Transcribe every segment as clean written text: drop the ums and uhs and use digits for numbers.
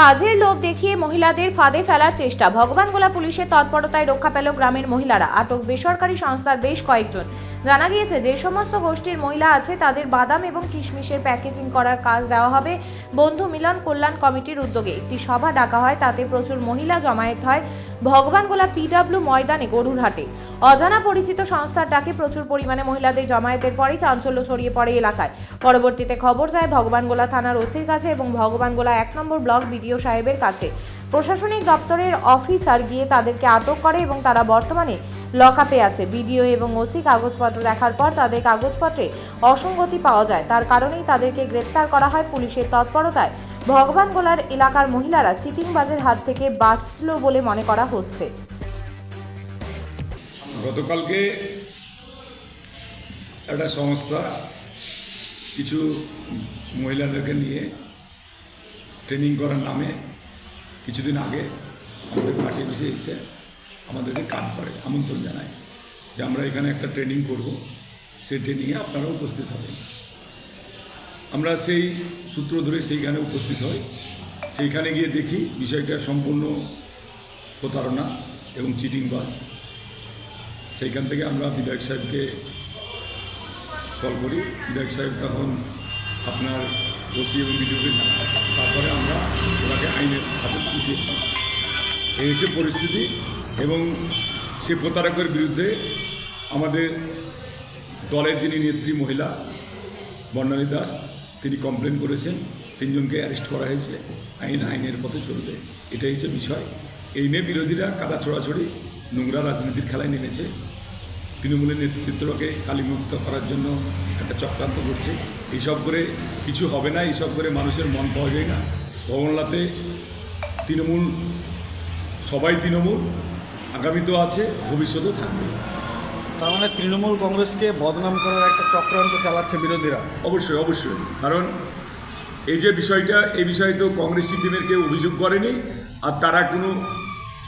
কাজের লোভ দেখিয়ে মহিলাদের ফাঁদে ফেলার চেষ্টা। ভগবানগোলা পুলিশের তৎপরতায় রক্ষা পেল গ্রামের মহিলারা। আটক বেসরকারি সংস্থার বেশ কয়েকজন। জানা গিয়েছে যে সমস্ত গোষ্ঠীর মহিলা আছে তাদের বাদাম এবং কিশমিশের প্যাকেজিং করার কাজ দেওয়া হবে বন্ধু মিলন কল্যাণ কমিটির উদ্যোগে। একটি সভা ডাকা হয়, তাতে প্রচুর মহিলা জমায়েত হয় ভগবানগোলা পিডব্লিউ ময়দানে গরুরহাটে। অজানা পরিচিত সংস্থার ডাকে প্রচুর পরিমাণে মহিলাদের জমায়েতের পরেই চাঞ্চল্য ছড়িয়ে পড়ে এলাকায়। পরবর্তীতে খবর যায় ভগবানগোলা থানার ওসির কাছে এবং ভগবানগোলা 1 নম্বর ব্লক বিডিও সাহেবের কাছে। প্রশাসনিক দপ্তরের অফিসার গিয়ে তাদেরকে আটক করে এবং তারা বর্তমানে লকআপে আছে। বিডিও এবং ওসি কাগজপত্র দেখার পর তাদের কাগজপত্রে অসঙ্গতি পাওয়া যায়, তার কারণেই তাদেরকে গ্রেপ্তার করা হয়। পুলিশের তৎপরতায় ভগবানগোলার এলাকার মহিলারা চিটিংবাজের হাত থেকে বাঁচল বলে মনে করা হচ্ছে। গতকালকে একটা সংস্থা কিছু মহিলাদেরকে নিয়ে ট্রেনিং করার নামে কিছুদিন আগে আমাদের পার্টি অফিসে এসে আমাদেরকে কাজ করে আমন্ত্রণ জানায় যে আমরা এখানে একটা ট্রেনিং করব, সেই ট্রেনিংয়ে আপনারা উপস্থিত হবেন। আমরা সেই সূত্র ধরে সেইখানে উপস্থিত হই। সেইখানে গিয়ে দেখি বিষয়টা সম্পূর্ণ প্রতারণা এবং চিটিংবাজ। সেইখান থেকে আমরা বিধায়ক সাহেবকে কল করি। বিধায়ক সাহেব তখন আপনার ওসি এবং বিডিওকে জানায়। তারপরে আমরা ওনাকে আইনের হাতে উঠিয়ে দিই। এই হচ্ছে পরিস্থিতি। এবং সে প্রতারকের বিরুদ্ধে আমাদের দলের যিনি নেত্রী মহিলা বর্ণালী দাস, তিনি কমপ্লেন করেছেন। 3 জনকে অ্যারেস্ট করা হয়েছে। আইনের পথে চলবে, এটাই হচ্ছে বিষয়। এই নিয়ে বিরোধীরা কাদা ছোড়াছড়ি নোংরা রাজনীতির খেলায় নেমেছে। তৃণমূলের নেতৃত্বকে কালিমুক্ত করার জন্য একটা চক্রান্ত করছে। এইসব করে কিছু হবে না, এইসব করে মানুষের মন পাওয়া যায় না। ভগবানগোলাতে তৃণমূল, সবাই তৃণমূল, আগামীতেও আছে, ভবিষ্যতেও থাকবে। তার মানে তৃণমূল কংগ্রেসকে বদনাম করার একটা চক্রান্ত চালাচ্ছে বিরোধীরা। অবশ্যই অবশ্যই, কারণ এই যে বিষয়টা, এই বিষয়ে তো কংগ্রেস সিপিএমের কেউ অভিযোগ করেনি, আর তারা কোনো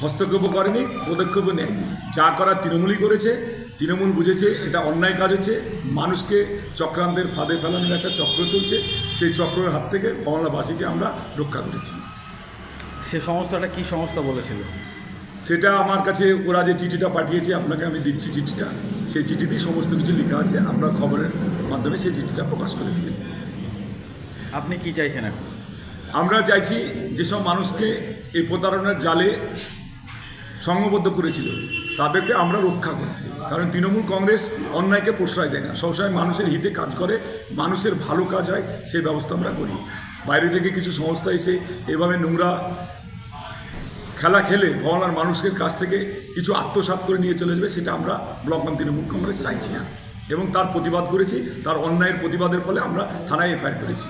হস্তক্ষেপও করেনি, পদক্ষেপও নেয়নি। যা করার তৃণমূলই করেছে। তৃণমূল বুঝেছে এটা অন্যায় কাজ হচ্ছে, মানুষকে চক্রান্তের ফাঁদে ফেলানোর একটা চক্র চলছে। সেই চক্রের হাত থেকে বাংলাবাসীকে আমরা রক্ষা করেছি। সে সংস্থাটা কি সংস্থা বলেছিল? সেটা আমার কাছে ওরা যে চিঠিটা পাঠিয়েছে, আপনাকে আমি দিচ্ছি চিঠিটা। সেই চিঠিতেই সমস্ত কিছু লেখা আছে। আমরা খবরের মাধ্যমে সেই চিঠিটা প্রকাশ করে দিবেন। আপনি কি চাইছেন এখন? আমরা চাইছি যেসব মানুষকে এই প্রতারণার জালে সংঘবদ্ধ করেছিল তাদেরকে আমরা রক্ষা করতে। কারণ তৃণমূল কংগ্রেস অন্যায়কে প্রশ্রয় দেয় না, সবসময় মানুষের হিতে কাজ করে, মানুষের ভালো কাজ হয় সেই ব্যবস্থা আমরা করি। বাইরে থেকে কিছু সংস্থা এসে এভাবে নোংরা খেলা খেলে ভগবানের মানুষের কাছ থেকে কিছু আত্মসাৎ করে নিয়ে চলে যাবে, সেটা আমরা ব্লক তৃণমূল কংগ্রেস চাইছি না। এবং তার প্রতিবাদ করেছি। তার অন্যায়ের প্রতিবাদের ফলে আমরা থানায় এফআইআর করেছি।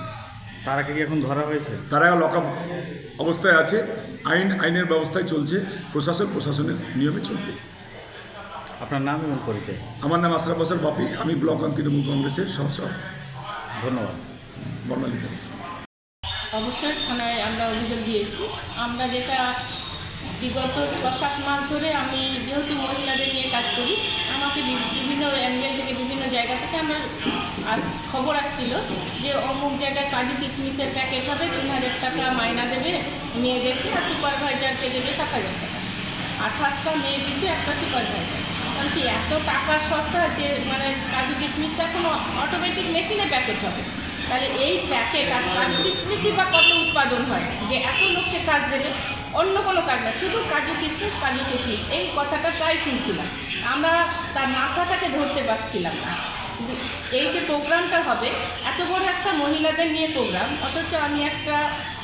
তারা কি এখন ধরা হয়েছে? তারা লকআপ অবস্থায় আছে। আইনের ব্যবস্থায় চলছে। প্রশাসনের নিয়মে চলবে। আপনার নাম এবং পরিচয়? আমার নাম আশরাফ হোসেন বাপি, আমি ব্লক তৃণমূল কংগ্রেসের সহসভাপতি। ধন্যবাদ। বর্ণালী। অবশ্যই থানায় আমরা অভিযোগ দিয়েছি। আমরা যেটা বিগত 6-7 মাস ধরে আমি যেহেতু মহিলাদের নিয়ে কাজ করি, আমাকে বিভিন্ন অ্যাঙ্গেল থেকে বিভিন্ন জায়গা থেকে আমরা খবর আসছিল যে অমুক জায়গায় কাজু কিশমিশের প্যাকেট হবে, 3000 টাকা মাইনা দেবে মেয়েদেরকে, আর সুপারভাইজারকে দেবে 7000 টাকা। 28টা মেয়ে পিছু একটা সুপারভাইজার। কারণ কি এত টাকার সস্তা যে মানে কাজু কিশমিশটা এখন অটোমেটিক মেশিনে প্যাকেট হবে। তাহলে এই প্যাকেট আর কাজু কিশমিশই বা কত উৎপাদন হয় যে এত লোককে কাজ দেবে? অন্য কোনো কাজ না, শুধু কাজু কিশমিশ এই কথাটা প্রায় শুনছিলাম। আমরা তার মাথাটাকে ধরতে পারছিলাম না। এই যে প্রোগ্রামটা হবে, এত বড় একটা মহিলাদের নিয়ে প্রোগ্রাম, অথচ আমি একটা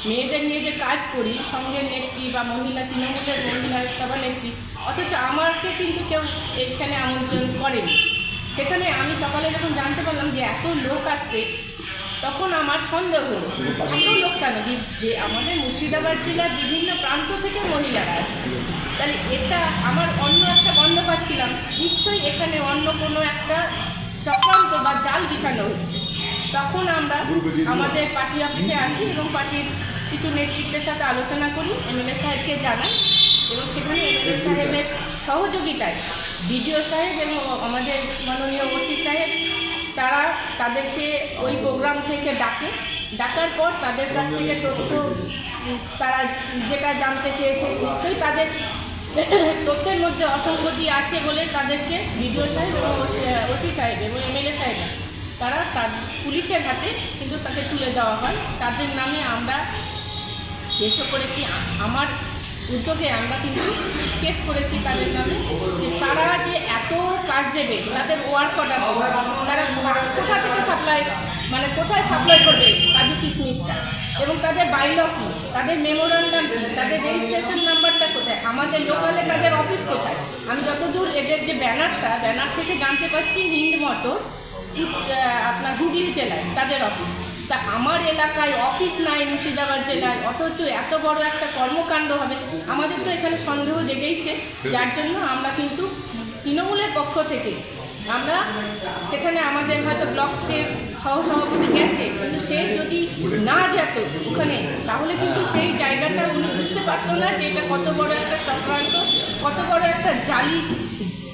মেয়েদের নিয়ে যে কাজ করি, সঙ্গের নেত্রী বা মহিলা তৃণমূলের মহিলা সভানেত্রী, অথচ আমাকে কিন্তু কেউ এইখানে আমন্ত্রণ করেনি। সেখানে আমি সকালে যখন জানতে পারলাম যে এত লোক আসছে, তখন আমার সন্দেহ হলো এত লোক কেন, যে আমাদের মুর্শিদাবাদ জেলার বিভিন্ন প্রান্ত থেকে মহিলারা আসছে। তাহলে এটা আমার অন্য একটা গন্ধ পাচ্ছিলাম, নিশ্চয়ই এখানে অন্য কোনো একটা চক্রান্ত বা জাল বিছানো হচ্ছে। তখন আমরা আমাদের পার্টি অফিসে আসি এবং পার্টির কিছু নেতৃত্বের সাথে আলোচনা করি, এমএলএ সাহেবকে জানাই, এবং সেখানে এমএলএ সাহেবের সহযোগিতায় বিডিও সাহেব এবং আমাদের মাননীয় ওসি সাহেব তাদেরকে ওই প্রোগ্রাম থেকে ডাকার পর তাদের কাছ থেকে তথ্য তারা যেটা জানতে চেয়েছে নিশ্চয়ই তাদের তথ্যের মধ্যে অসঙ্গতি আছে বলে তাদেরকে বিডিও সাহেব এবং ওসি সাহেব এবং এমএলএ সাহেব তারা পুলিশের হাতে কিন্তু তাকে তুলে দেওয়া হয়। তাদের নামে আমরা কেসও করেছি, আমার উদ্যোগে আমরা কিন্তু কেস করেছি তাদের নামে, যে তারা যে এত কাজ দেবে, তাদের ওয়ার্ক অর্ডার, তারা কোথা থেকে সাপ্লাই, মানে কোথায় সাপ্লাই করবে কাজু কিশমিশটা, এবং তাদের বাইল কী, তাদের মেমোরান্ডাম কী, তাদের রেজিস্ট্রেশন নাম্বারটা কোথায়, আমাদের লোকালে তাদের অফিস কোথায়। আমি যতদূর এদের যে ব্যানার থেকে জানতে পারছি হিন্দ মোটর আপনার হুগলি জেলায় তাদের অফিস। তা আমার এলাকায় অফিস নাই মুর্শিদাবাদ জেলায়, অথচ এত বড় একটা কর্মকাণ্ড হবে, আমাদের তো এখানে সন্দেহ জেগেইছে। যার জন্য আমরা কিন্তু তৃণমূলের পক্ষ থেকে আমরা সেখানে, আমাদের হয়তো ব্লকের সহসভাপতি গেছে, কিন্তু সে যদি না যেত ওখানে, তাহলে কিন্তু সেই জায়গাটা উনি বুঝতে পারতো না যে এটা কত বড় একটা চক্রান্ত, কত বড় একটা জালি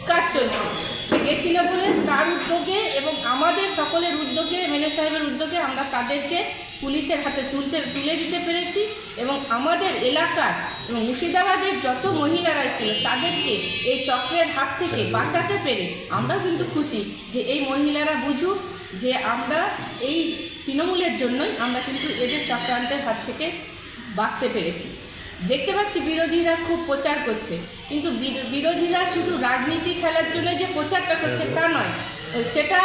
কাজ চলছে। সে গেছিল বলে তার উদ্যোগে এবং আমাদের সকলের উদ্যোগে, এমএলএ সাহেবের উদ্যোগে আমরা তাদেরকে পুলিশের হাতে তুলে দিতে পেরেছি, এবং আমাদের এলাকার এবং মুর্শিদাবাদের যত মহিলারা ছিল তাদেরকে এই চক্রের হাত থেকে বাঁচাতে পেরে আমরাও কিন্তু খুশি যে এই মহিলারা বুঝুক যে আমরা এই তৃণমূলের জন্যই আমরা কিন্তু এদের চক্রান্তের হাত থেকে বাঁচতে পেরেছি। দেখতে পাচ্ছি বিরোধীরা খুব প্রচার করছে, কিন্তু বিরোধীরা শুধু রাজনীতি খেলার জন্য যে প্রচারটা করছে তা নয়, সেটা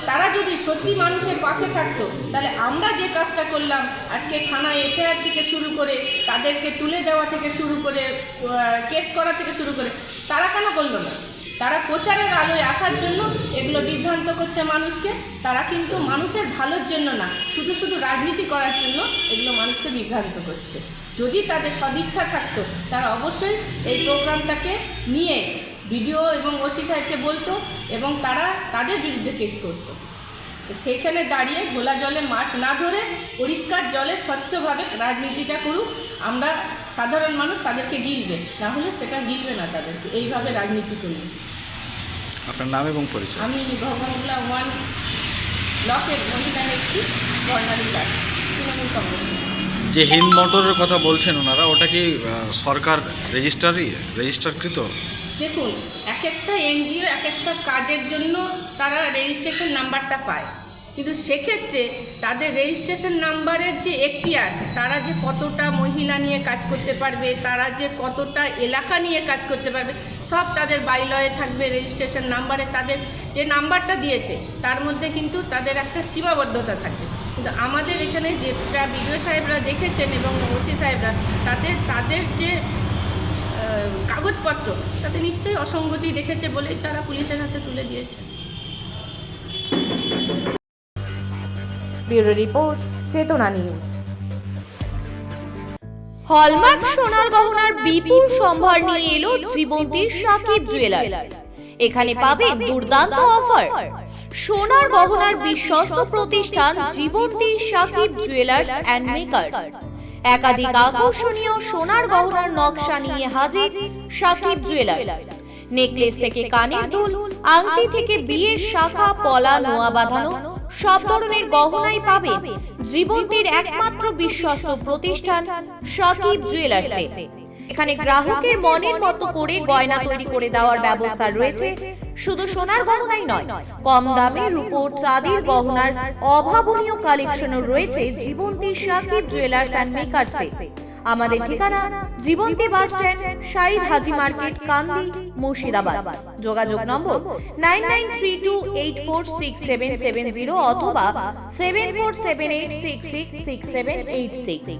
তারা যদি সত্যি মানুষের পাশে থাকতো তাহলে আমরা যে কাজটা করলাম আজকে থানায় এফআইআর থেকে শুরু করে তাদেরকে তুলে দেওয়া থেকে শুরু করে কেস করা থেকে শুরু করে তারা কেন করলো না? তারা প্রচারের আলোয় আসার জন্য এগুলো বিভ্রান্ত করছে মানুষকে। তারা কিন্তু মানুষের ভালোর জন্য না, শুধু শুধু রাজনীতি করার জন্য এগুলো মানুষকে বিভ্রান্ত করছে। যদি তাদের সদিচ্ছা থাকতো তারা অবশ্যই এই প্রোগ্রামটাকে নিয়ে বিডিও এবং ওসি সাহেবকে বলতো এবং তারা তাদের বিরুদ্ধে কেস করতো। তো সেইখানে দাঁড়িয়ে ঘোলা জলে মাছ না ধরে পরিষ্কার জলে স্বচ্ছভাবে রাজনীতিটা করুক, আমরা সাধারণ মানুষ তাদেরকে গিলবে, না হলে সেটা গিলবে না তাদেরকে এইভাবে রাজনীতি করলে। আপনার নাম এবং পরিচয়? আমি ভগবানগোলা 1 ব্লকের মহিলা নেত্রী বর্ণালী দাস, তৃণমূল কংগ্রেস। যে হিন্দ মোটরের কথা বলছেন ওনারা, ওটা কি সরকার রেজিস্টারকৃত? দেখুন, এক একটা এনজিও এক একটা কাজের জন্য তারা রেজিস্ট্রেশন নাম্বারটা পায়, কিন্তু সেক্ষেত্রে তাদের রেজিস্ট্রেশন নাম্বারের যে এখতিয়ার, তারা যে কতটা মহিলা নিয়ে কাজ করতে পারবে, তারা যে কতটা এলাকা নিয়ে কাজ করতে পারবে, সব তাদের বাইলয়ে থাকবে। রেজিস্ট্রেশন নাম্বারে তাদের যে নাম্বারটা দিয়েছে তার মধ্যে কিন্তু তাদের একটা সীমাবদ্ধতা থাকবে। কিন্তু আমাদের এখানে যেটা বিডিও সাহেবরা দেখেছেন এবং ওসি সাহেবরা, তাদের যে কাগজপত্র তাতে নিশ্চয়ই অসঙ্গতি দেখেছে বলেই তারা পুলিশের হাতে তুলে দিয়েছে। ব্যুরো রিপোর্ট, চেতনা নিউজ। হলমার্ক সোনার গহনার বিপুল সম্ভার নিয়ে এলো জীবন্তীর সাকিব জুয়েলার্স। এখানে পাবেন দুর্দান্ত অফার। সোনার গহনার বিশ্বস্ত প্রতিষ্ঠান Jibanti Sakib jewellers and makers. একাধিক আকর্ষণীয় সোনার গহনার নকশা নিয়ে হাজির সাকিব জুয়েলার্স। নেকলেস থেকে কানের দুল, আংটি থেকে বিয়ের শাখা, পলা, নোয়া বাঁধানো সব ধরনের গহনাই পাবেন জীবন্তীর একমাত্র বিশ্বস্ত প্রতিষ্ঠান সাকিব জুয়েলার্সে। এখানে গ্রাহকের মনের মতো করে গয়না তৈরি করে দেওয়ার ব্যবস্থা রয়েছে। শুধু সোনার গহনাই নয়, কম দামে রূপোর চাঁদির গহনার অভাবনীয় কালেকশনও রয়েছে জীবন্তী সাকিব জুয়েলার্স অ্যান্ড মেকার্সে। আমাদের ঠিকানা জীবন্তী বাস স্ট্যান্ড, শাহিদ হাজি মার্কেট, কান্দি, মুর্শিদাবাদ। যোগাযোগ নম্বর 9932846770 অথবা 7478666786।